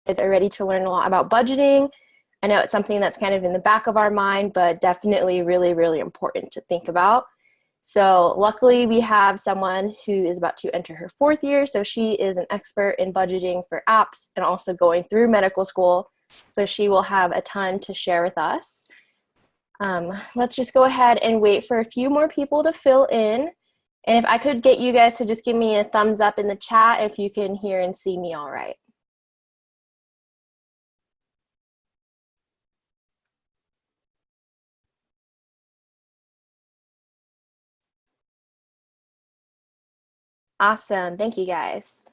are ready to learn a lot about budgeting. I know it's something that's kind of in the back of our mind, but definitely really, really important to think about. So luckily we have someone who is about to enter her 4th year. So she is an expert in budgeting for apps and also going through medical school. So she will have a ton to share with us. Let's just go ahead and wait for a few more people to fill in. And if I could get you guys to just give me a thumbs up in the chat if you can hear and see me all right. Awesome, thank you guys.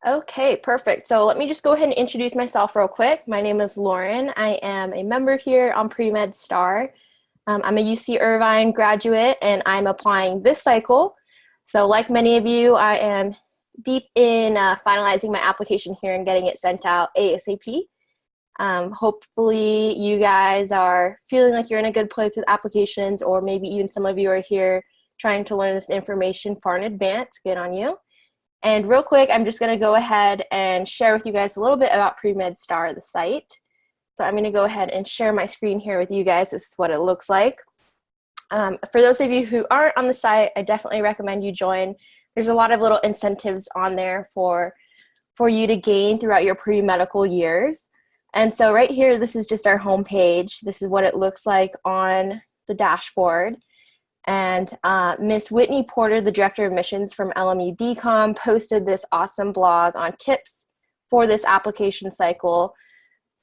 Okay, perfect. So let me just go ahead and introduce myself real quick. My name is Lauren. I am a member here on Pre-Med Star. I'm a UC Irvine graduate and I'm applying this cycle. So like many of you, I am deep in finalizing my application here and getting it sent out ASAP. Hopefully you guys are feeling like you're in a good place with applications, or maybe even some of you are here trying to learn this information far in advance. Good on you. And real quick, I'm just gonna go ahead and share with you guys a little bit about Pre-Med Star, the site. So I'm gonna go ahead and share my screen here with you guys. This is what it looks like. For those of you who aren't on the site, I definitely recommend you join. There's a lot of little incentives on there for you to gain throughout your pre-medical years. And so right here, this is just our homepage. This is what it looks like on the dashboard. And Miss Whitney Porter, the Director of Admissions from LMU DCOM, posted this awesome blog on tips for this application cycle.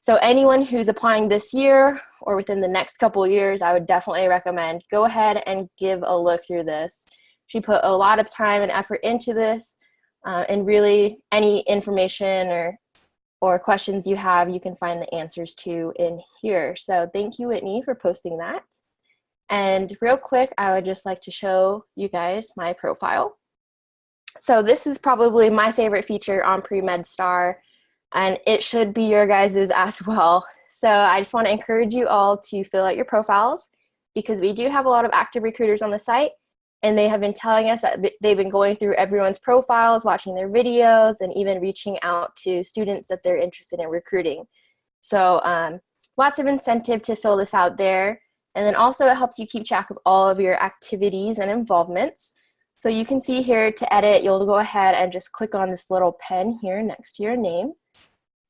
So anyone who's applying this year or within the next couple of years, I would definitely recommend go ahead and give a look through this. She put a lot of time and effort into this, and really any information or questions you have, you can find the answers to in here. So thank you, Whitney, for posting that. And real quick, I would just like to show you guys my profile. So this is probably my favorite feature on Pre-Med Star, and it should be your guys's as well. So I just want to encourage you all to fill out your profiles, because we do have a lot of active recruiters on the site, and they have been telling us that they've been going through everyone's profiles, watching their videos, and even reaching out to students that they're interested in recruiting. So lots of incentive to fill this out there. And then also it helps you keep track of all of your activities and involvements. So you can see here to edit, you'll go ahead and just click on this little pen here next to your name.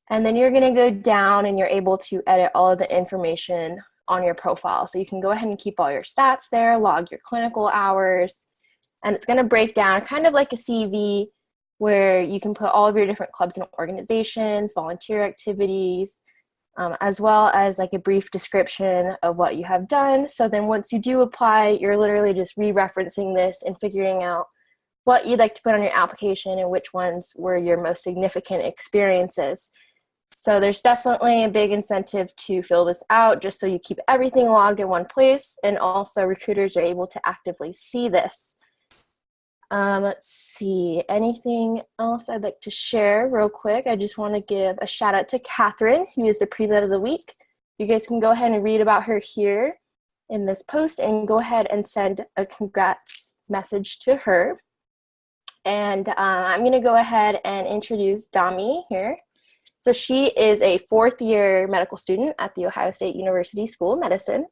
And then you're gonna go down and you're able to edit all of the information on your profile. So you can go ahead and keep all your stats there, log your clinical hours, and it's gonna break down kind of like a CV where you can put all of your different clubs and organizations, volunteer activities, as well as like a brief description of what you have done. So then once you do apply, you're literally just re-referencing this and figuring out what you'd like to put on your application and which ones were your most significant experiences. So there's definitely a big incentive to fill this out just so you keep everything logged in one place, and also recruiters are able to actively see this. Let's see, anything else I'd like to share real quick? I just want to give a shout out to Catherine, who is the Pre-Med of the Week. You guys can go ahead and read about her here in this post, and go ahead and send a congrats message to her. And I'm going to go ahead and introduce Dami here. So she is a 4th year medical student at the Ohio State University School of Medicine,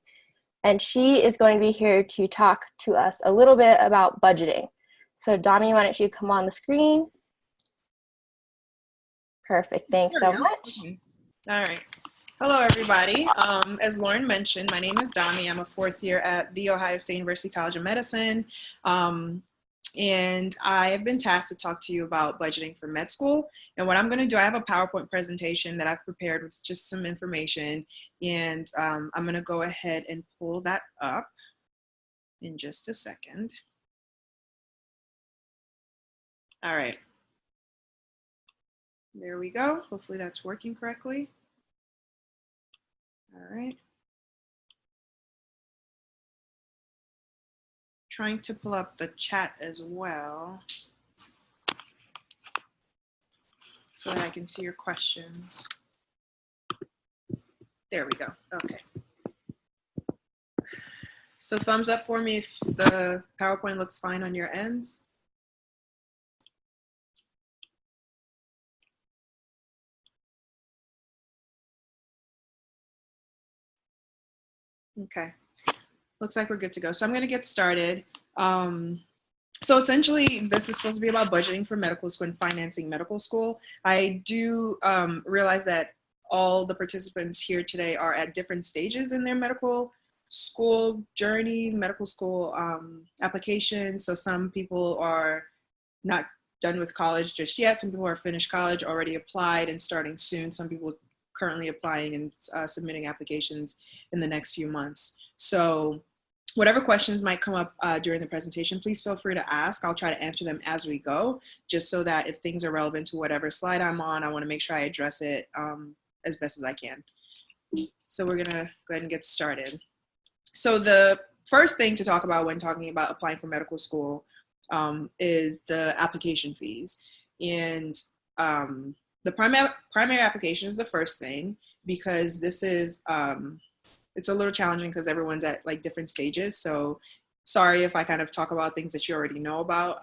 and she is going to be here to talk to us a little bit about budgeting. So Dami, why don't you come on the screen? Perfect, thanks so much. All right. Hello, everybody. As Lauren mentioned, my name is Dami. I'm a 4th year at the Ohio State University College of Medicine. And I have been tasked to talk to you about budgeting for med school. And what I'm going to do, I have a PowerPoint presentation that I've prepared with just some information. And I'm going to go ahead and pull that up in just a second. All right. There we go. Hopefully that's working correctly. All right. Trying to pull up the chat as well so that I can see your questions. There we go. Okay. So thumbs up for me if the PowerPoint looks fine on your ends. Okay, looks like we're good to go. So I'm going to get started. So essentially, this is supposed to be about budgeting for medical school and financing medical school. I do realize that all the participants here today are at different stages in their medical school journey, medical school application. So some people are not done with college just yet. Some people are finished college, already applied and starting soon. Some people currently applying and submitting applications in the next few months. So whatever questions might come up during the presentation, please feel free to ask. I'll try to answer them as we go, just so that if things are relevant to whatever slide I'm on, I want to make sure I address it as best as I can. So we're gonna go ahead and get started. So the first thing to talk about when talking about applying for medical school is the application fees. And the primary application is the first thing, because this is, it's a little challenging because everyone's at like different stages. So sorry if I kind of talk about things that you already know about,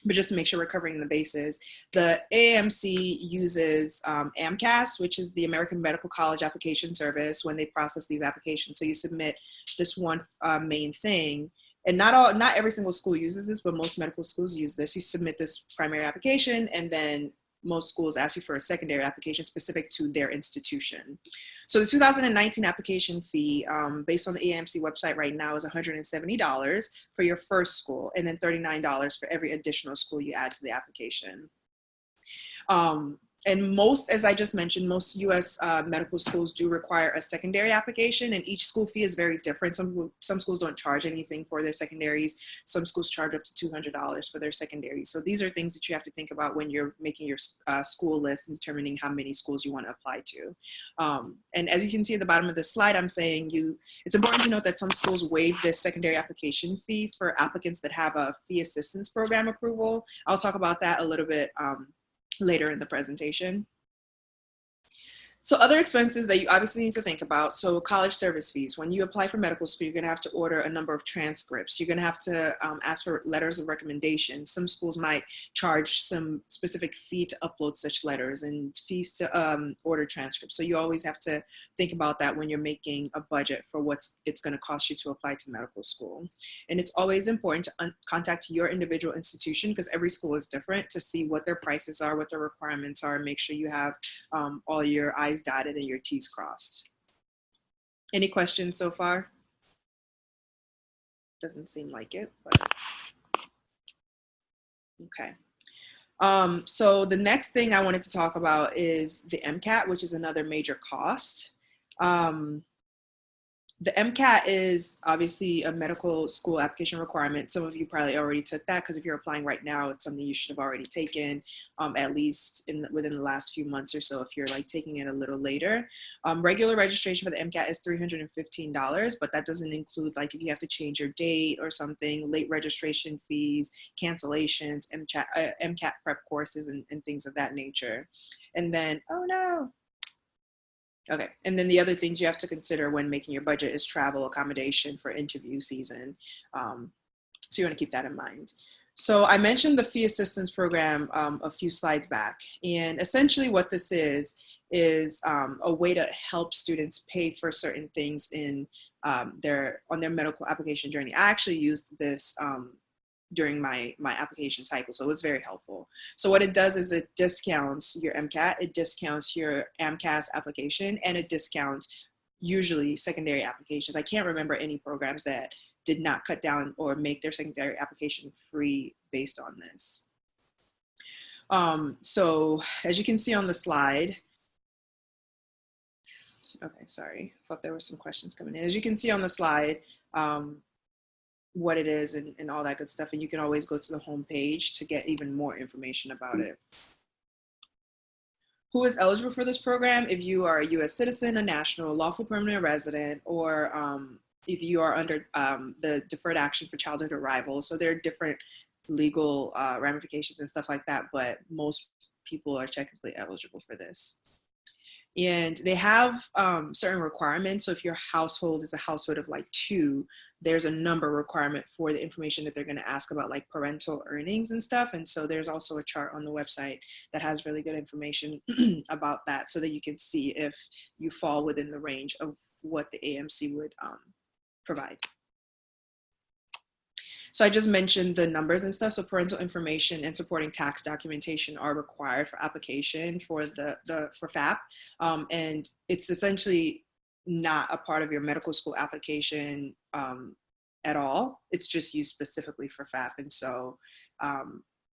but just to make sure we're covering the bases. The AAMC uses MCAT, which is the American Medical College Application Service, when they process these applications. So you submit this one main thing. And not every single school uses this, but most medical schools use this. You submit this primary application, and then most schools ask you for a secondary application specific to their institution. So the 2019 application fee, based on the AAMC website right now, is $170 for your first school, and then $39 for every additional school you add to the application. And most, as I just mentioned, most US medical schools do require a secondary application, and each school fee is very different. Some schools don't charge anything for their secondaries. Some schools charge up to $200 for their secondaries. So these are things that you have to think about when you're making your school list and determining how many schools you want to apply to. And as you can see at the bottom of the slide, I'm saying it's important to note that some schools waive this secondary application fee for applicants that have a fee assistance program approval. I'll talk about that a little bit later in the presentation. So other expenses that you obviously need to think about. So college service fees. When you apply for medical school, you're going to have to order a number of transcripts. You're going to have to ask for letters of recommendation. Some schools might charge some specific fee to upload such letters, and fees to order transcripts. So you always have to think about that when you're making a budget for what it's going to cost you to apply to medical school. And it's always important to contact your individual institution, because every school is different, to see what their prices are, what their requirements are, and make sure you have all your I's dotted and your T's crossed. Any questions so far? Doesn't seem like it, but okay. So the next thing I wanted to talk about is the MCAT, which is another major cost. The MCAT is obviously a medical school application requirement. Some of you probably already took that, because if you're applying right now, it's something you should have already taken, at least within the last few months or so, if you're like taking it a little later. Regular registration for the MCAT is $315, but that doesn't include like if you have to change your date or something, late registration fees, cancellations, MCAT prep courses, and things of that nature. And then, oh no. Okay, and then the other things you have to consider when making your budget is travel, accommodation for interview season. So you want to keep that in mind. So I mentioned the fee assistance program a few slides back, and essentially what this is a way to help students pay for certain things in on their medical application journey. I actually used this during my application cycle, so it was very helpful. So what it does is it discounts your MCAT, it discounts your AMCAS application, and it discounts usually secondary applications. I can't remember any programs that did not cut down or make their secondary application free based on this. So as you can see on the slide, okay, sorry, I thought there were some questions coming in. As you can see on the slide, what it is and all that good stuff. And you can always go to the home page to get even more information about it. Who is eligible for this program? If you are a US citizen, a national, lawful permanent resident, or if you are under the deferred action for childhood arrival. So there are different legal ramifications and stuff like that, but most people are technically eligible for this. And they have certain requirements. So if your household is a household of like 2, there's a number requirement for the information that they're going to ask about, like parental earnings and stuff. And so there's also a chart on the website that has really good information about that, so that you can see if you fall within the range of what the AMC would provide. So I just mentioned the numbers and stuff. So parental information and supporting tax documentation are required for application for for FAP. And it's essentially not a part of your medical school application at all. It's just used specifically for FAP. And so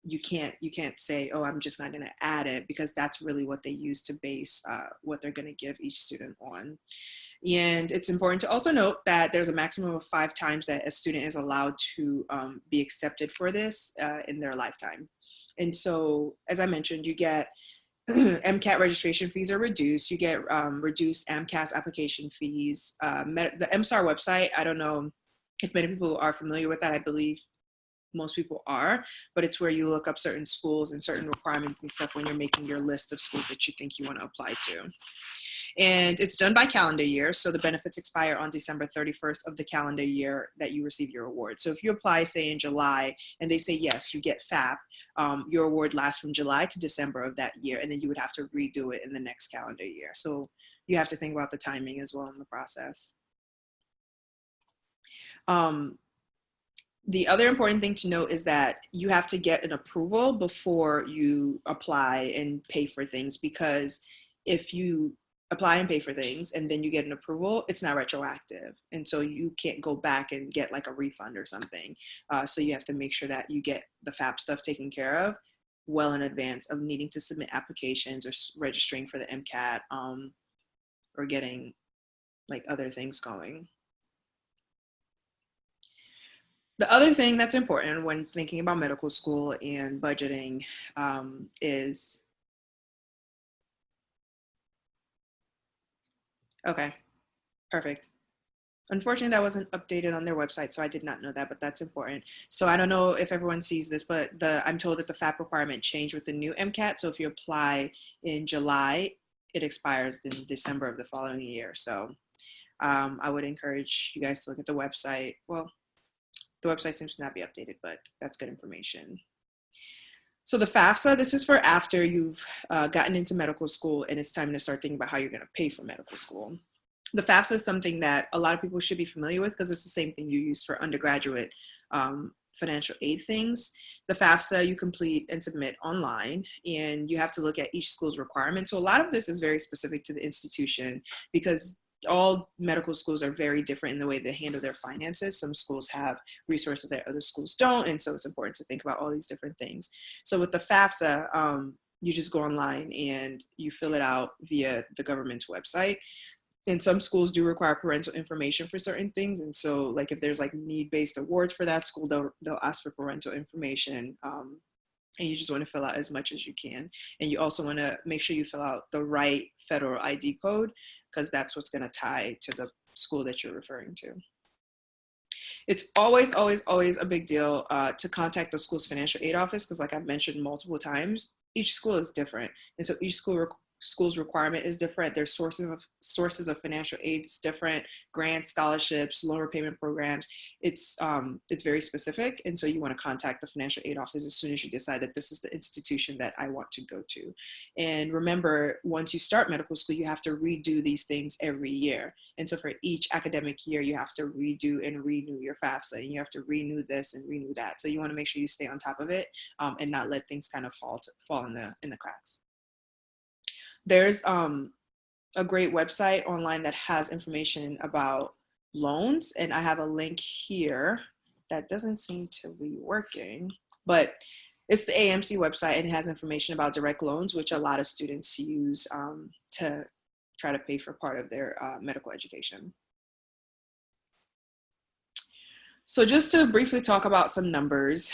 you can't say, oh, I'm just not going to add it, because that's really what they use to base what they're going to give each student on. And it's important to also note that there's a maximum of 5 times that a student is allowed to be accepted for this in their lifetime. And so, as I mentioned, you get MCAT registration fees are reduced. You get reduced AMCAS application fees. The MSAR website, I don't know if many people are familiar with that. I believe most people are, but it's where you look up certain schools and certain requirements and stuff when you're making your list of schools that you think you want to apply to. And it's done by calendar year, so the benefits expire on December 31st of the calendar year that you receive your award. So if you apply, say, in July, and they say, yes, you get FAP, your award lasts from July to December of that year, and then you would have to redo it in the next calendar year. So you have to think about the timing as well in the process. The other important thing to note is that you have to get an approval before you apply and pay for things, because if you apply and pay for things and then you get an approval, it's not retroactive. And so you can't go back and get like a refund or something. So you have to make sure that you get the FAP stuff taken care of well in advance of needing to submit applications or registering for the MCAT or getting like other things going. The other thing that's important when thinking about medical school and budgeting is, okay, perfect. Unfortunately, that wasn't updated on their website, so I did not know that, but that's important. So I don't know if everyone sees this, but I'm told that the FAP requirement changed with the new MCAT. So if you apply in July, it expires in December of the following year. So I would encourage you guys to look at the website. Well, the website seems to not be updated, but that's good information. So the FAFSA, this is for after you've gotten into medical school and it's time to start thinking about how you're going to pay for medical school. The FAFSA is something that a lot of people should be familiar with, because it's the same thing you use for undergraduate financial aid things. The FAFSA you complete and submit online, and you have to look at each school's requirements. So a lot of this is very specific to the institution, because all medical schools are very different in the way they handle their finances. Some schools have resources that other schools don't, and so it's important to think about all these different things. So with the FAFSA, you just go online and you fill it out via the government's website. And some schools do require parental information for certain things. And so like if there's like need-based awards for that school, they'll ask for parental information. And you just want to fill out as much as you can. And you also want to make sure you fill out the right federal ID code, because that's what's going to tie to the school that you're referring to. It's always, always, always a big deal to contact the school's financial aid office, because like I've mentioned multiple times, each school is different. And so each school's requirement is different. Their sources of financial aid is different, grants, scholarships, loan repayment programs. It's very specific. And so you want to contact the financial aid office as soon as you decide that this is the institution that I want to go to. And remember, once you start medical school, you have to redo these things every year. And so for each academic year, you have to redo and renew your FAFSA, and you have to renew this and renew that. So you want to make sure you stay on top of it and not let things kind of fall in the cracks. There's a great website online that has information about loans, and I have a link here that doesn't seem to be working, but it's the AMC website, and it has information about direct loans, which a lot of students use to try to pay for part of their medical education. So just to briefly talk about some numbers,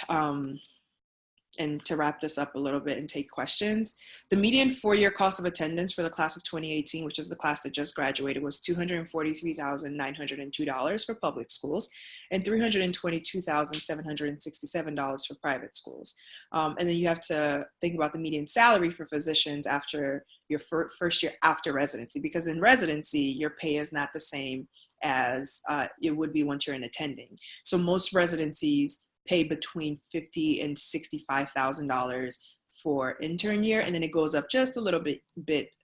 and to wrap this up a little bit and take questions, the median 4-year cost of attendance for the class of 2018, which is the class that just graduated, was $243,902 for public schools and $322,767 for private schools. And then you have to think about the median salary for physicians after your first year after residency, because in residency, your pay is not the same as it would be once you're in attending. So most residencies pay between $50,000 and $65,000 for intern year, and then it goes up just a little bit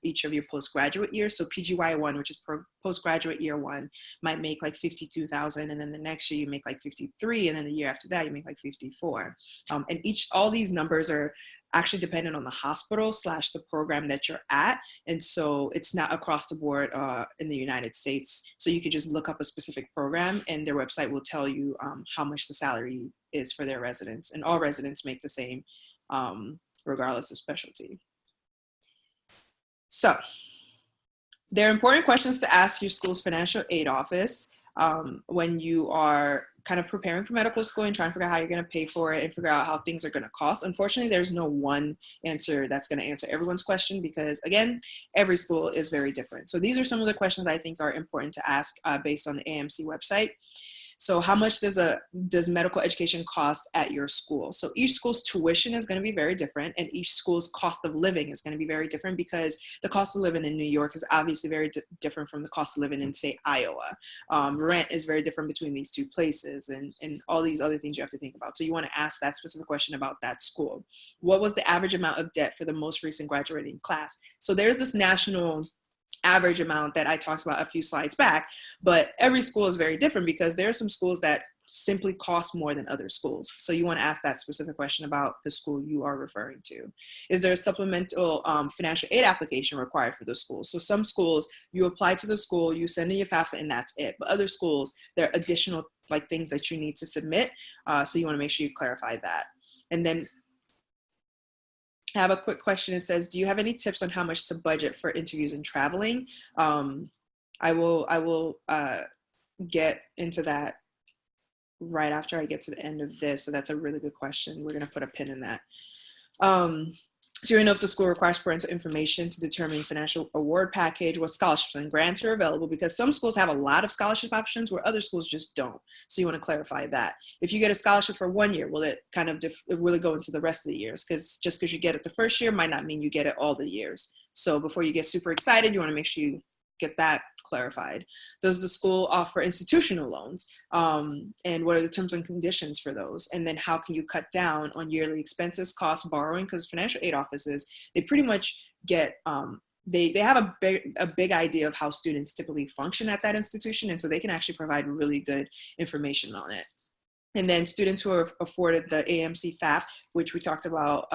each of your postgraduate years. So PGY1, which is postgraduate year 1, might make like $52,000, and then the next year you make like $53,000, and then the year after that you make like $54,000. And all these numbers are actually dependent on the hospital / the program that you're at, and so it's not across the board in the United States. So you could just look up a specific program, and their website will tell you how much the salary is for their residents, and all residents make the same regardless of specialty. So there are important questions to ask your school's financial aid office when you are kind of preparing for medical school and trying to figure out how you're going to pay for it and figure out how things are going to cost. Unfortunately, there's no one answer that's going to answer everyone's question because, again, every school is very different. So these are some of the questions I think are important to ask based on the AMC website. So how much does medical education cost at your school? So each school's tuition is going to be very different, and each school's cost of living is going to be very different because the cost of living in New York is obviously very different from the cost of living in, say, Iowa. Rent is very different between these two places, and all these other things you have to think about. So you want to ask that specific question about that school. What was the average amount of debt for the most recent graduating class? So there's this national average amount that I talked about a few slides back, but every school is very different because there are some schools that simply cost more than other schools. So you want to ask that specific question about the school you are referring to. Is there a supplemental financial aid application required for the school? So some schools, you apply to the school, you send in your FAFSA, and that's it. But other schools, there are additional things that you need to submit. So you want to make sure you clarify that. And then I have a quick question. It says, do you have any tips on how much to budget for interviews and traveling? I will get into that right after I get to the end of this. So that's a really good question. We're going to put a pin in that. So you know if the school requires parental information to determine financial award package, what scholarships and grants are available, because some schools have a lot of scholarship options where other schools just don't. So you want to clarify that. If you get a scholarship for 1 year, will it kind of really go into the rest of the years? Because just because you get it the first year might not mean you get it all the years. So before you get super excited, you want to make sure you get that clarified. Does the school offer institutional loans? And what are the terms and conditions for those? And then how can you cut down on yearly expenses, costs, borrowing? Because financial aid offices, they pretty much get, they have a big idea of how students typically function at that institution. And so they can actually provide really good information on it. And then students who are afforded the AMC FAP, which we talked about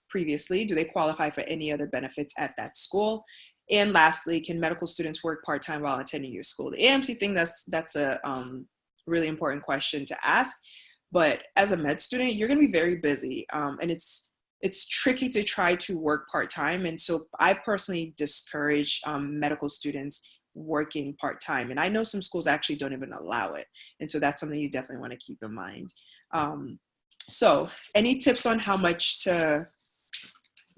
previously, do they qualify for any other benefits at that school? And lastly, can medical students work part-time while attending your school? The AMC thing, that's a really important question to ask. But as a med student, you're going to be very busy, and it's tricky to try to work part-time. And so I personally discourage medical students working part-time. And I know some schools actually don't even allow it. And so that's something you definitely want to keep in mind. So any tips on how much to,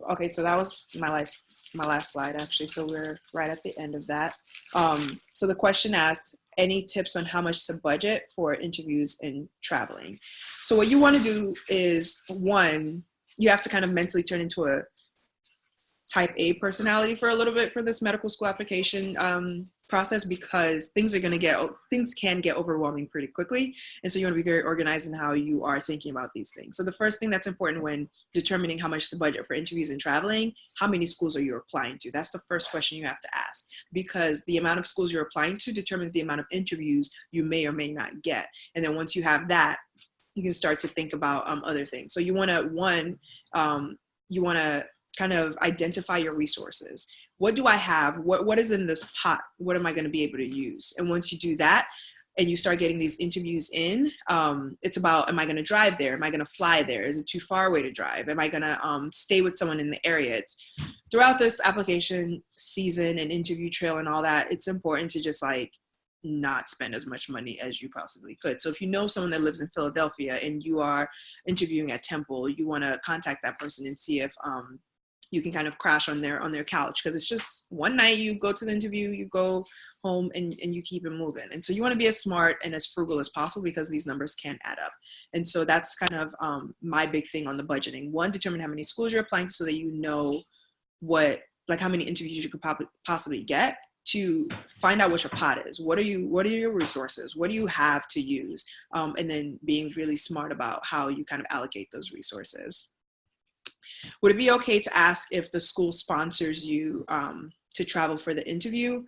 okay, so that was my last slide actually. So we're right at the end of that. So the question asked, any tips on how much to budget for interviews and traveling? So what you want to do is, one, you have to kind of mentally turn into a type A personality for a little bit for this medical school application process, because things can get overwhelming pretty quickly. And so you want to be very organized in how you are thinking about these things. So the first thing that's important when determining how much to budget for interviews and traveling, how many schools are you applying to? That's the first question you have to ask, because the amount of schools you're applying to determines the amount of interviews you may or may not get. And then once you have that, you can start to think about other things. So you want to kind of identify your resources. What do I have? What is in this pot? What am I going to be able to use? And once you do that and you start getting these interviews in, it's about, am I going to drive there? Am I going to fly there? Is it too far away to drive? Am I going to stay with someone in the area? It's throughout this application season and interview trail and all that, it's important to just not spend as much money as you possibly could. So if you know someone that lives in Philadelphia and you are interviewing at Temple, you want to contact that person and see if you can kind of crash on their couch, because it's just one night. You go to the interview, you go home, and you keep it moving. And so you want to be as smart and as frugal as possible, because these numbers can add up. And so that's kind of my big thing on the budgeting. One, determine how many schools you're applying to so that you know how many interviews you could possibly get. To find out what your pot is. What are your resources? What do you have to use? And then being really smart about how you kind of allocate those resources. Would it be okay to ask if the school sponsors you to travel for the interview?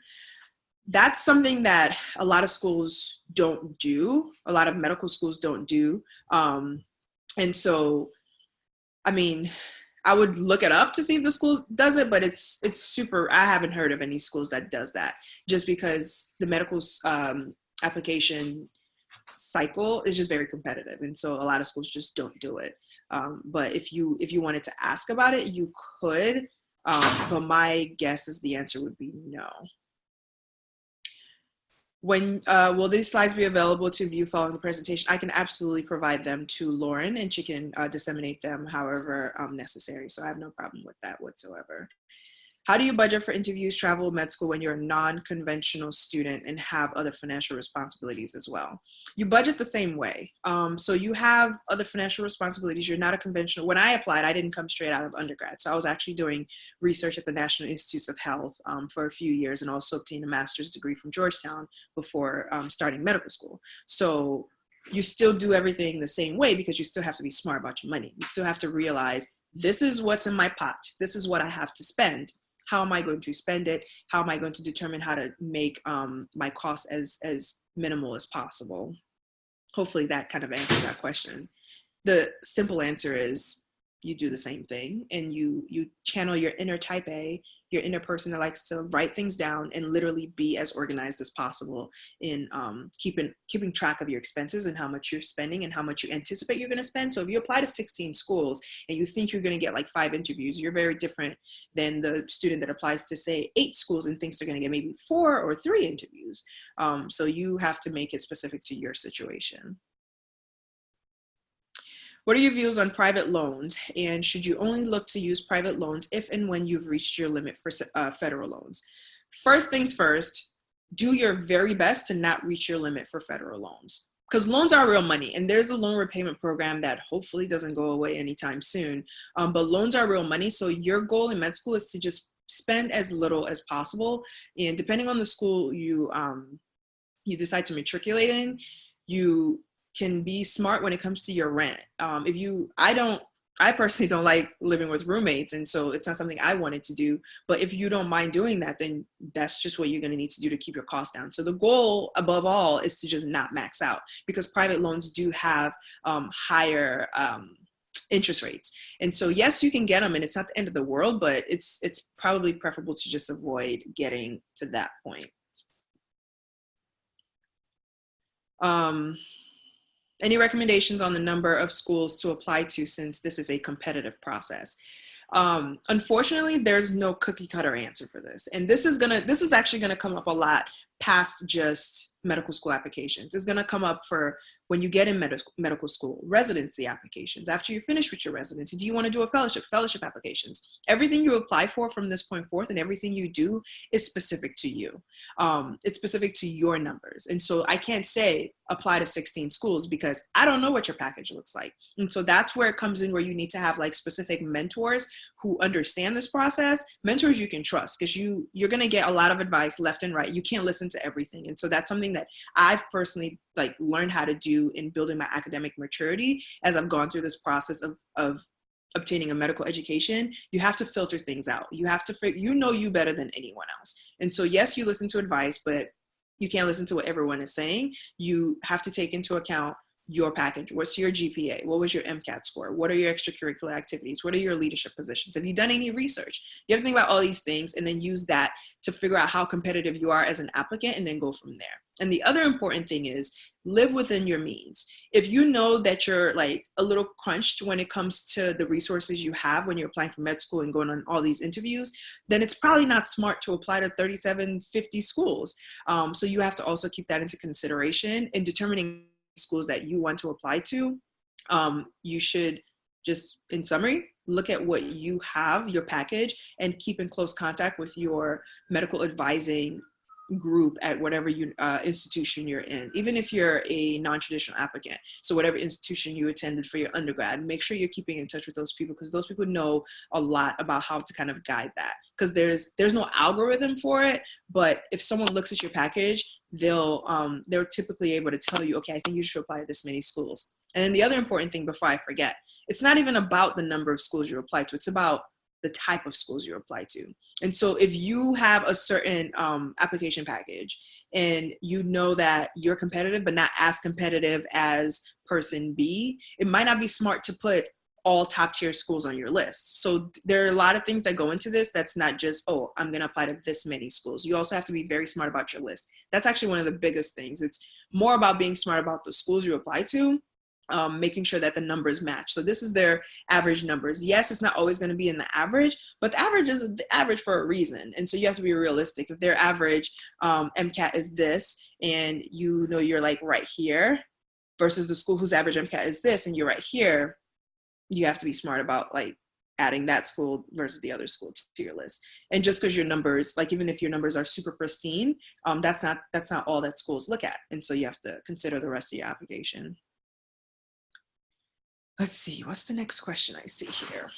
That's something that a lot of schools don't do. A lot of medical schools don't do. And so, I mean, I would look it up to see if the school does it, but it's super, I haven't heard of any schools that does that, just because the medical application cycle is just very competitive. And so a lot of schools just don't do it. But if you wanted to ask about it, you could, but my guess is the answer would be no. When will these slides be available to view following the presentation? I can absolutely provide them to Lauren, and she can disseminate them however necessary. So I have no problem with that whatsoever. How do you budget for interviews, travel, med school when you're a non-conventional student and have other financial responsibilities as well? You budget the same way. So you have other financial responsibilities. You're not a conventional. When I applied, I didn't come straight out of undergrad. So I was actually doing research at the National Institutes of Health for a few years, and also obtained a master's degree from Georgetown before starting medical school. So you still do everything the same way, because you still have to be smart about your money. You still have to realize, this is what's in my pot. This is what I have to spend. How am I going to spend it? How am I going to determine how to make my costs as minimal as possible? Hopefully that kind of answers that question. The simple answer is you do the same thing, and you channel your inner type A, your inner person that likes to write things down and literally be as organized as possible in keeping track of your expenses and how much you're spending and how much you anticipate you're going to spend. So if you apply to 16 schools and you think you're going to get like 5 interviews, you're very different than the student that applies to, say, 8 schools and thinks they're going to get maybe 4 or 3 interviews. So you have to make it specific to your situation. What are your views on private loans, and should you only look to use private loans if and when you've reached your limit for federal loans? First things first, do your very best to not reach your limit for federal loans, because loans are real money, and there's a loan repayment program that hopefully doesn't go away anytime soon. But loans are real money, so your goal in med school is to just spend as little as possible. And depending on the school you decide to matriculate in, you can be smart when it comes to your rent. I personally don't like living with roommates, and so it's not something I wanted to do. But if you don't mind doing that, then that's just what you're going to need to do to keep your costs down. So the goal above all is to just not max out, because private loans do have higher interest rates. And so yes, you can get them, and it's not the end of the world, but it's probably preferable to just avoid getting to that point. Any recommendations on the number of schools to apply to, since this is a competitive process? Unfortunately, there's no cookie cutter answer for this. And this is actually gonna come up a lot past just medical school applications. It's gonna come up for when you get in medical school, residency applications. After you finish with your residency, do you wanna do a fellowship applications? Everything you apply for from this point forth and everything you do is specific to you. It's specific to your numbers. And so I can't say apply to 16 schools because I don't know what your package looks like. And so that's where it comes in, where you need to have like specific mentors who understand this process, mentors you can trust, because you're going to get a lot of advice left and right. You can't listen to everything. And so that's something that I've personally learned how to do in building my academic maturity as I've gone through this process of obtaining a medical education. You have to filter things out. You have to, you better than anyone else. And so yes, you listen to advice, but you can't listen to what everyone is saying. You have to take into account your package? What's your GPA? What was your MCAT score? What are your extracurricular activities? What are your leadership positions? Have you done any research? You have to think about all these things and then use that to figure out how competitive you are as an applicant and then go from there. And the other important thing is live within your means. If you know that you're like a little crunched when it comes to the resources you have when you're applying for med school and going on all these interviews, then it's probably not smart to apply to 37, 50 schools. So you have to also keep that into consideration in determining schools that you want to apply to. You should just, in summary, look at what you have, your package, and keep in close contact with your medical advising group at whatever institution you're in, even if you're a non-traditional applicant. So whatever institution you attended for your undergrad, make sure you're keeping in touch with those people, because those people know a lot about how to kind of guide that. Because there's no algorithm for it, but if someone looks at your package, they're typically able to tell you, okay, I think you should apply to this many schools. And then the other important thing before I forget, it's not even about the number of schools you apply to, it's about the type of schools you apply to. And so if you have a certain application package and you know that you're competitive, but not as competitive as person B, it might not be smart to put all top tier schools on your list. So there are a lot of things that go into this. That's not just, oh, I'm going to apply to this many schools. You also have to be very smart about your list. That's actually one of the biggest things. It's more about being smart about the schools you apply to, making sure that the numbers match. So this is their average numbers. Yes, it's not always going to be in the average, but the average is the average for a reason. And so you have to be realistic. If their average MCAT is this, and you know you're like right here, versus the school whose average MCAT is this, and you're right here, you have to be smart about like adding that school versus the other school to your list. And just because your numbers, like even if your numbers are super pristine, that's not all that schools look at. And so you have to consider the rest of your application. Let's see, what's the next question I see here?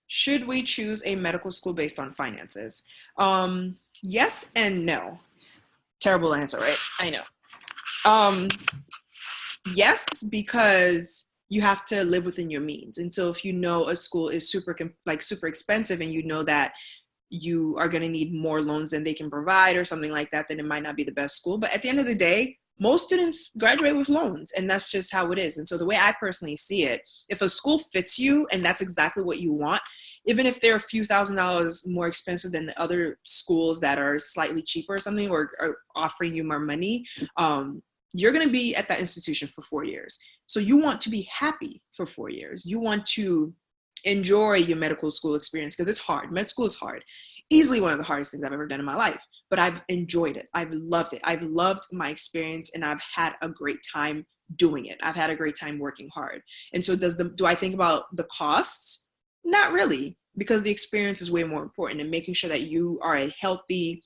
Should we choose a medical school based on finances? Yes and no. Terrible answer, right? I know. Yes, because you have to live within your means. And so if you know a school is super expensive and you know that you are going to need more loans than they can provide or something like that, then it might not be the best school. But at the end of the day, most students graduate with loans, and that's just how it is. And so the way I personally see it, if a school fits you and that's exactly what you want, even if they're a few $1,000s more expensive than the other schools that are slightly cheaper or something, or are offering you more money, you're going to be at that institution for 4 years. So you want to be happy for 4 years. You want to enjoy your medical school experience, because it's hard. Med school is hard. Easily one of the hardest things I've ever done in my life, but I've enjoyed it. I've loved it. I've loved my experience, and I've had a great time doing it. I've had a great time working hard. And so do I think about the costs? Not really, because the experience is way more important, and making sure that you are a healthy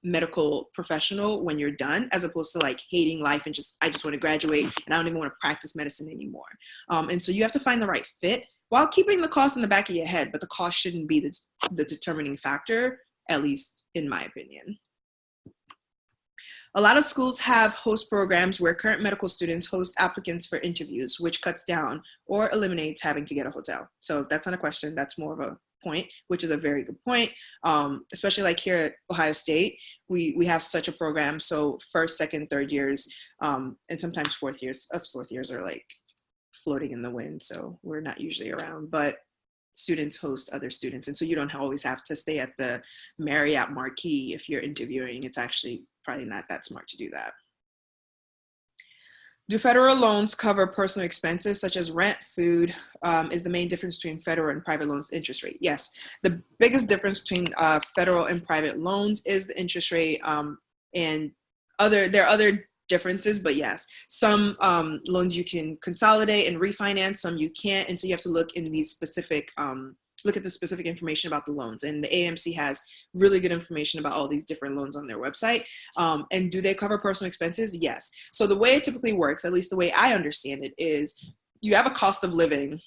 medical professional when you're done, as opposed to like hating life and I just want to graduate and I don't even want to practice medicine anymore. And so you have to find the right fit while keeping the cost in the back of your head, but the cost shouldn't be the determining factor, at least in my opinion. A lot of schools have host programs where current medical students host applicants for interviews, which cuts down or eliminates having to get a hotel. So that's not a question, that's more of a point, which is a very good point. Especially like here at Ohio State, we have such a program. So first, second, third years, and sometimes fourth years, us fourth years are like floating in the wind, so we're not usually around, but students host other students. And so you don't always have to stay at the Marriott Marquis if you're interviewing. It's actually probably not that smart to do that. Do federal loans cover personal expenses such as rent, food? Is the main difference between federal and private loans the interest rate? Yes. The biggest difference between federal and private loans is the interest rate, and there are other differences, but yes, some loans you can consolidate and refinance, some you can't, and so you have to look in these specific look at the specific information about the loans. And the AMC has really good information about all these different loans on their website. And do they cover personal expenses? Yes. So the way it typically works, at least the way I understand it, is you have a cost of living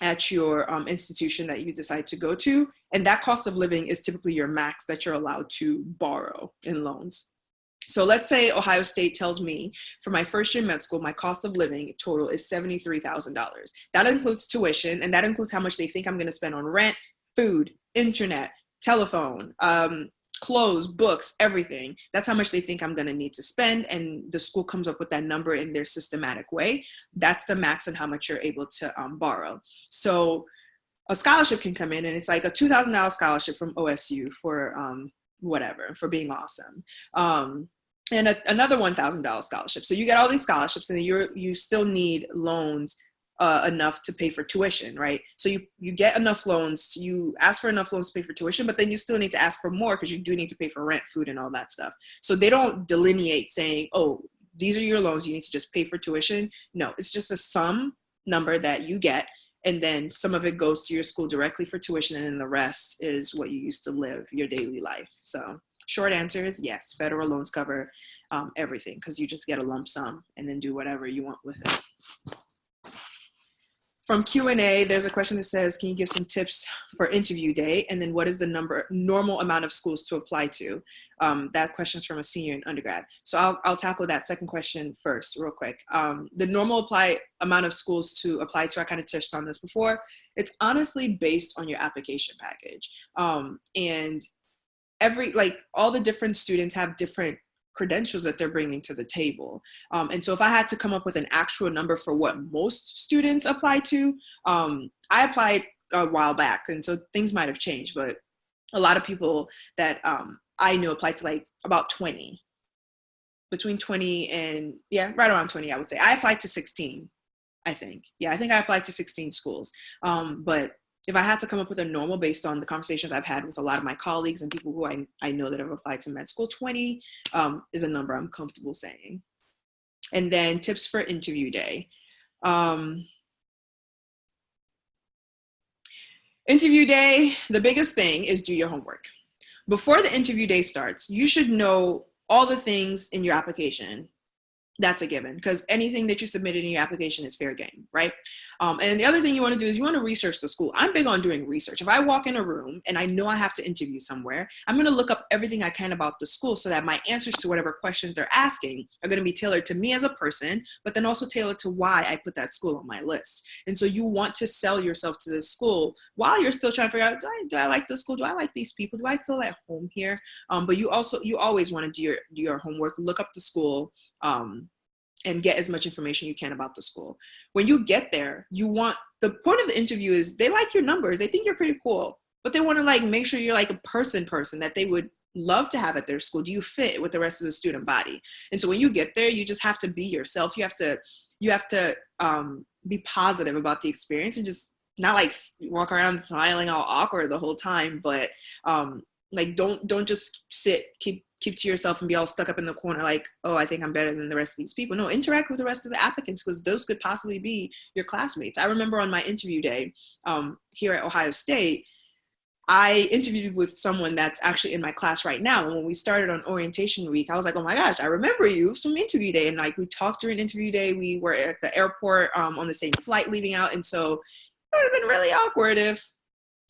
at your institution that you decide to go to, and that cost of living is typically your max that you're allowed to borrow in loans. So let's say Ohio State tells me for my first year med school, my cost of living total is $73,000. That includes tuition, and that includes how much they think I'm going to spend on rent, food, internet, telephone, clothes, books, everything. That's how much they think I'm going to need to spend. And the school comes up with that number in their systematic way. That's the max on how much you're able to borrow. So a scholarship can come in, and it's like a $2,000 scholarship from OSU for whatever, for being awesome. And another $1,000 scholarship. So you get all these scholarships, and then you still need loans enough to pay for tuition, right? So you get enough loans, you ask for enough loans to pay for tuition, but then you still need to ask for more because you do need to pay for rent, food, and all that stuff. So they don't delineate saying, oh, these are your loans, you need to just pay for tuition. No, it's just a sum number that you get, and then some of it goes to your school directly for tuition, and then the rest is what you use to live your daily life. So short answer is yes, federal loans cover everything, because you just get a lump sum and then do whatever you want with it. From Q&A, there's a question that says, can you give some tips for interview day? And then what is the normal amount of schools to apply to? That question is from a senior in undergrad. So I'll tackle that second question first real quick. The normal amount of schools to apply to, I kind of touched on this before. It's honestly based on your application package. And all the different students have different credentials that they're bringing to the table. And so if I had to come up with an actual number for what most students apply to, I applied a while back, and so things might have changed, but a lot of people that I know applied to like about 20, between 20 and, right around 20, I would say. I applied to 16, I think. I think I applied to 16 schools. But if I had to come up with a normal based on the conversations I've had with a lot of my colleagues and people who I know that have applied to med school, 20 is a number I'm comfortable saying. And then tips for interview day. Interview day, the biggest thing is do your homework. Before the interview day starts, you should know all the things in your application. That's a given, because anything that you submitted in your application is fair game, right? And the other thing you want to do is you want to research the school. I'm big on doing research. If I walk in a room and I know I have to interview somewhere, I'm going to look up everything I can about the school so that my answers to whatever questions they're asking are going to be tailored to me as a person, but then also tailored to why I put that school on my list. And so you want to sell yourself to this school while you're still trying to figure out, do I like this school? Do I like these people? Do I feel at home here? But you always want to do your homework, look up the school, and get as much information you can about the school. When you get there, the point of the interview is they like your numbers. They think you're pretty cool, but they want to make sure you're like a person that they would love to have at their school. Do you fit with the rest of the student body? And so when you get there, you just have to be yourself. You have to be positive about the experience and just not like walk around smiling all awkward the whole time, but don't just keep to yourself and be all stuck up in the corner like, oh, I think I'm better than the rest of these people. No, interact with the rest of the applicants, because those could possibly be your classmates. I remember on my interview day here at Ohio State, I interviewed with someone that's actually in my class right now. And when we started on orientation week, I was like, oh my gosh, I remember you from interview day. And we talked during interview day. We were at the airport on the same flight leaving out. And so it would have been really awkward if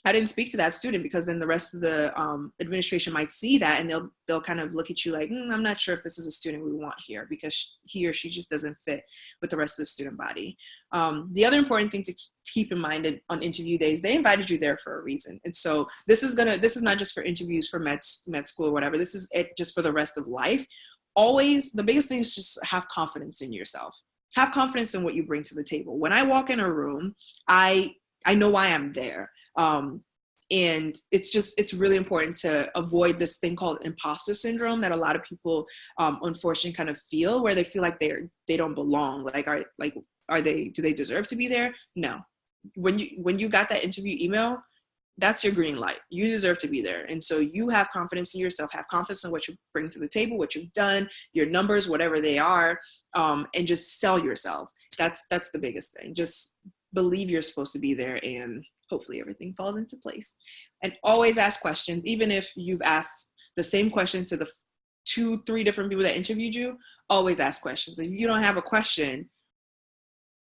I didn't speak to that student, because then the rest of the administration might see that and they'll kind of look at you like, I'm not sure if this is a student we want here, because he or she just doesn't fit with the rest of the student body. The other important thing to keep in mind on interview days, they invited you there for a reason. And so this is not just for interviews for med school or whatever. This is it just for the rest of life. Always, the biggest thing is just have confidence in yourself. Have confidence in what you bring to the table. When I walk in a room, I know why I'm there. And it's really important to avoid this thing called imposter syndrome that a lot of people, unfortunately, kind of feel, where they feel like they don't belong. Do they deserve to be there? No. When you got that interview email, that's your green light. You deserve to be there. And so you have confidence in yourself, have confidence in what you bring to the table, what you've done, your numbers, whatever they are, and just sell yourself. That's the biggest thing. Just believe you're supposed to be there, and hopefully everything falls into place. And always ask questions. Even if you've asked the same question to the 2-3 different people that interviewed you, always ask questions. If you don't have a question,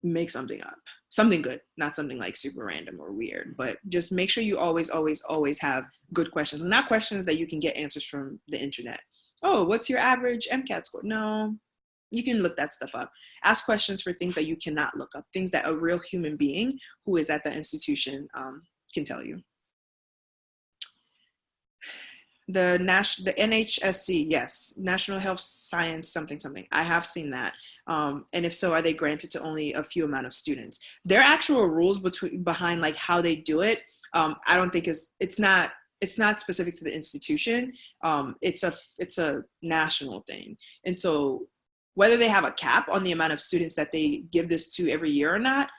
make something up. Something good, not something like super random or weird, but just make sure you always have good questions, and not questions that you can get answers from the internet. Oh, what's your average MCAT score? No, you can look that stuff up. Ask questions for things that you cannot look up, things that a real human being who is at the institution can tell you. The NHSC, yes, National Health Science something something. I have seen that, and if so, are they granted to only a few amount of students? Their actual rules behind like how they do it, I don't think it's not specific to the institution. It's a national thing, and so whether they have a cap on the amount of students that they give this to every year or not,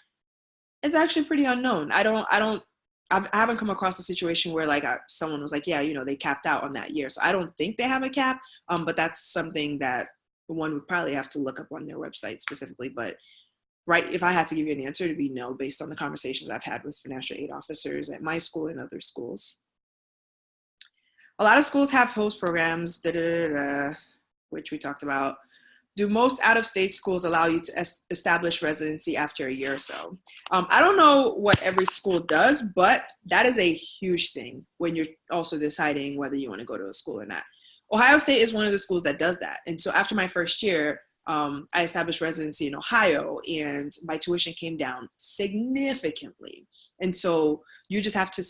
it's actually pretty unknown. I haven't come across a situation where like someone was like, yeah, they capped out on that year. So I don't think they have a cap, but that's something that one would probably have to look up on their website specifically. But right, if I had to give you an answer, it'd be no, based on the conversations I've had with financial aid officers at my school and other schools. A lot of schools have host programs, which we talked about. Do most out-of-state schools allow you to establish residency after a year or so? I don't know what every school does, but that is a huge thing when you're also deciding whether you want to go to a school or not. Ohio State is one of the schools that does that. And so after my first year, I established residency in Ohio, and my tuition came down significantly. And so you just have to,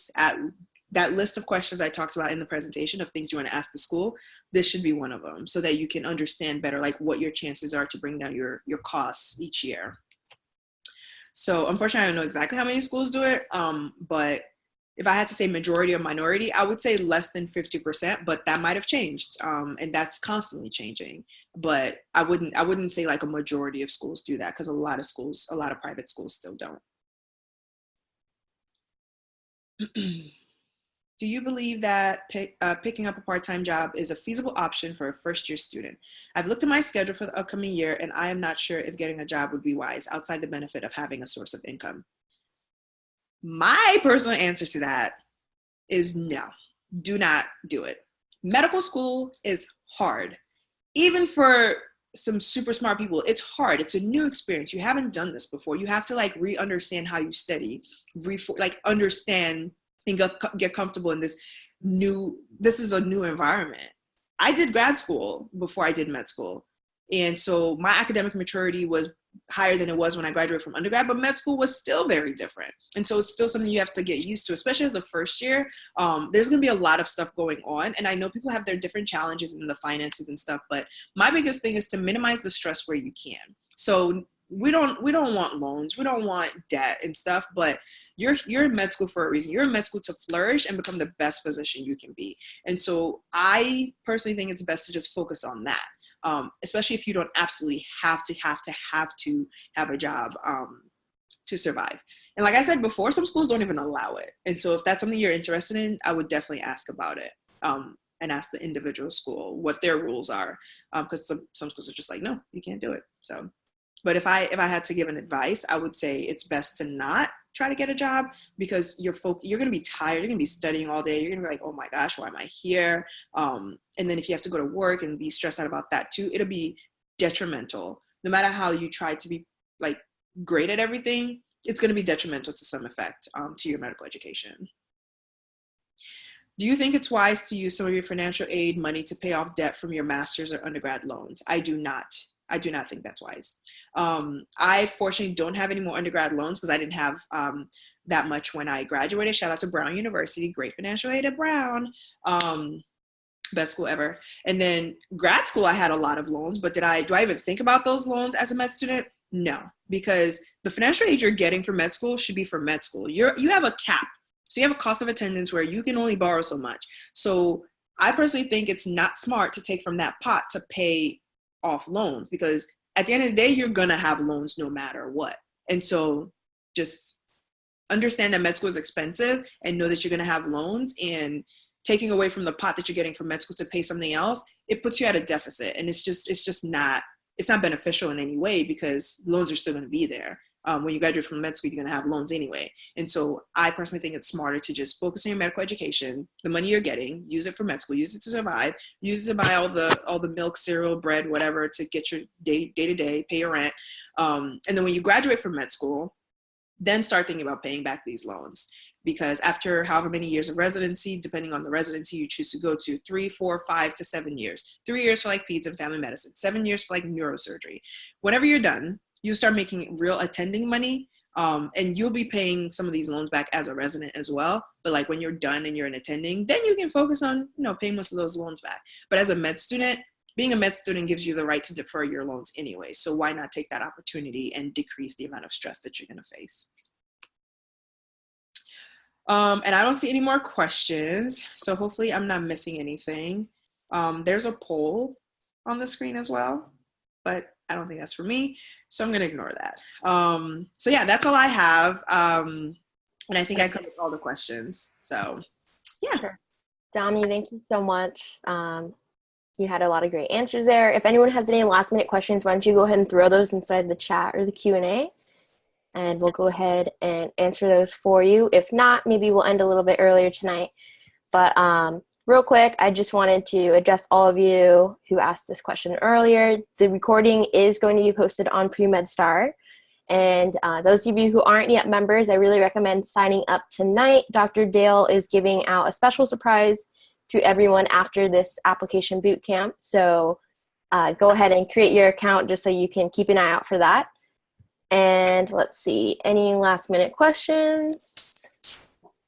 that list of questions I talked about in the presentation of things you want to ask the school, this should be one of them, so that you can understand better like what your chances are to bring down your costs each year. So unfortunately, I don't know exactly how many schools do it, but if I had to say majority or minority, I would say less than 50%, but that might have changed, and that's constantly changing. But I wouldn't say like a majority of schools do that, because a lot of private schools still don't. Do you believe that picking up a part-time job is a feasible option for a first-year student? I've looked at my schedule for the upcoming year, and I am not sure if getting a job would be wise outside the benefit of having a source of income. My personal answer to that is no, do not do it. Medical school is hard. Even for some super smart people, it's hard. It's a new experience. You haven't done this before. You have to like re-understand how you study, understand and get comfortable in this is a new environment. I did grad school before I did med school. And so my academic maturity was higher than it was when I graduated from undergrad, but med school was still very different. And so it's still something you have to get used to, especially as a first year. There's going to be a lot of stuff going on. And I know people have their different challenges in the finances and stuff, but my biggest thing is to minimize the stress where you can. So we don't want loans. We don't want debt and stuff, but you're in med school for a reason. You're in med school to flourish and become the best physician you can be. And so I personally think it's best to just focus on that. Especially if you don't absolutely have to have a job to survive. And like I said before, some schools don't even allow it. And so if that's something you're interested in, I would definitely ask about it, and ask the individual school what their rules are, because some schools are just like, no, you can't do it. So, but if I had to give an advice, I would say it's best to not try to get a job, because you're going to be tired. You're going to be studying all day. You're going to be like, oh my gosh, why am I here? And then if you have to go to work and be stressed out about that too, it'll be detrimental. No matter how you try to be like great at everything, it's going to be detrimental to some effect to your medical education. Do you think it's wise to use some of your financial aid money to pay off debt from your master's or undergrad loans? I do not think that's wise. I fortunately don't have any more undergrad loans because I didn't have that much when I graduated. Shout out to Brown University, great financial aid at Brown. Best school ever. And then grad school, I had a lot of loans, but do I even think about those loans as a med student? No, because the financial aid you're getting for med school should be for med school. You have a cap. So you have a cost of attendance where you can only borrow so much. So I personally think it's not smart to take from that pot to pay off loans, because at the end of the day, you're going to have loans no matter what. And so just understand that med school is expensive and know that you're going to have loans, and taking away from the pot that you're getting from med school to pay something else, it puts you at a deficit. And it's not beneficial in any way, because loans are still going to be there. When you graduate from med school, you're going to have loans anyway. And so I personally think it's smarter to just focus on your medical education, the money you're getting, use it for med school, use it to survive, use it to buy all the milk, cereal, bread, whatever, to get your day to day, pay your rent. And then when you graduate from med school, then start thinking about paying back these loans. because after however many years of residency, depending on the residency you choose to go to, 3, 4, 5 to 7 years, 3 years for like peds and family medicine, 7 years for like neurosurgery. Whenever you're done, you start making real attending money. And you'll be paying some of these loans back as a resident as well. But like when you're done and you're an attending, then you can focus on, paying most of those loans back. But as a med student, being a med student gives you the right to defer your loans anyway. So why not take that opportunity and decrease the amount of stress that you're going to face? And I don't see any more questions. So hopefully I'm not missing anything. There's a poll on the screen as well, but I don't think that's for me. So I'm going to ignore that. So yeah, that's all I have. And I think I covered all the questions. So yeah. Sure. Dami, thank you so much. You had a lot of great answers there. If anyone has any last minute questions, why don't you go ahead and throw those inside the chat or the Q&A, and we'll go ahead and answer those for you. If not, maybe we'll end a little bit earlier tonight. But real quick, I just wanted to address all of you who asked this question earlier. The recording is going to be posted on Pre-MedStar. And those of you who aren't yet members, I really recommend signing up tonight. Dr. Dale is giving out a special surprise to everyone after this application boot camp. So go ahead and create your account just so you can keep an eye out for that. And let's see, any last minute questions?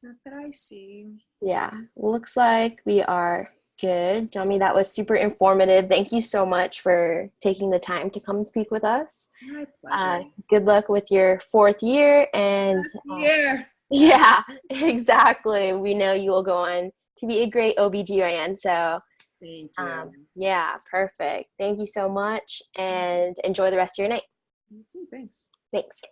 Not that I see. Yeah, looks like we are good. Dami, that was super informative. Thank you so much for taking the time to come and speak with us. My pleasure. Good luck with your 4th year. And yeah, exactly. We know you will go on to be a great OBGYN. So thank you. Yeah, perfect. Thank you so much, and enjoy the rest of your night. Thanks. Thanks.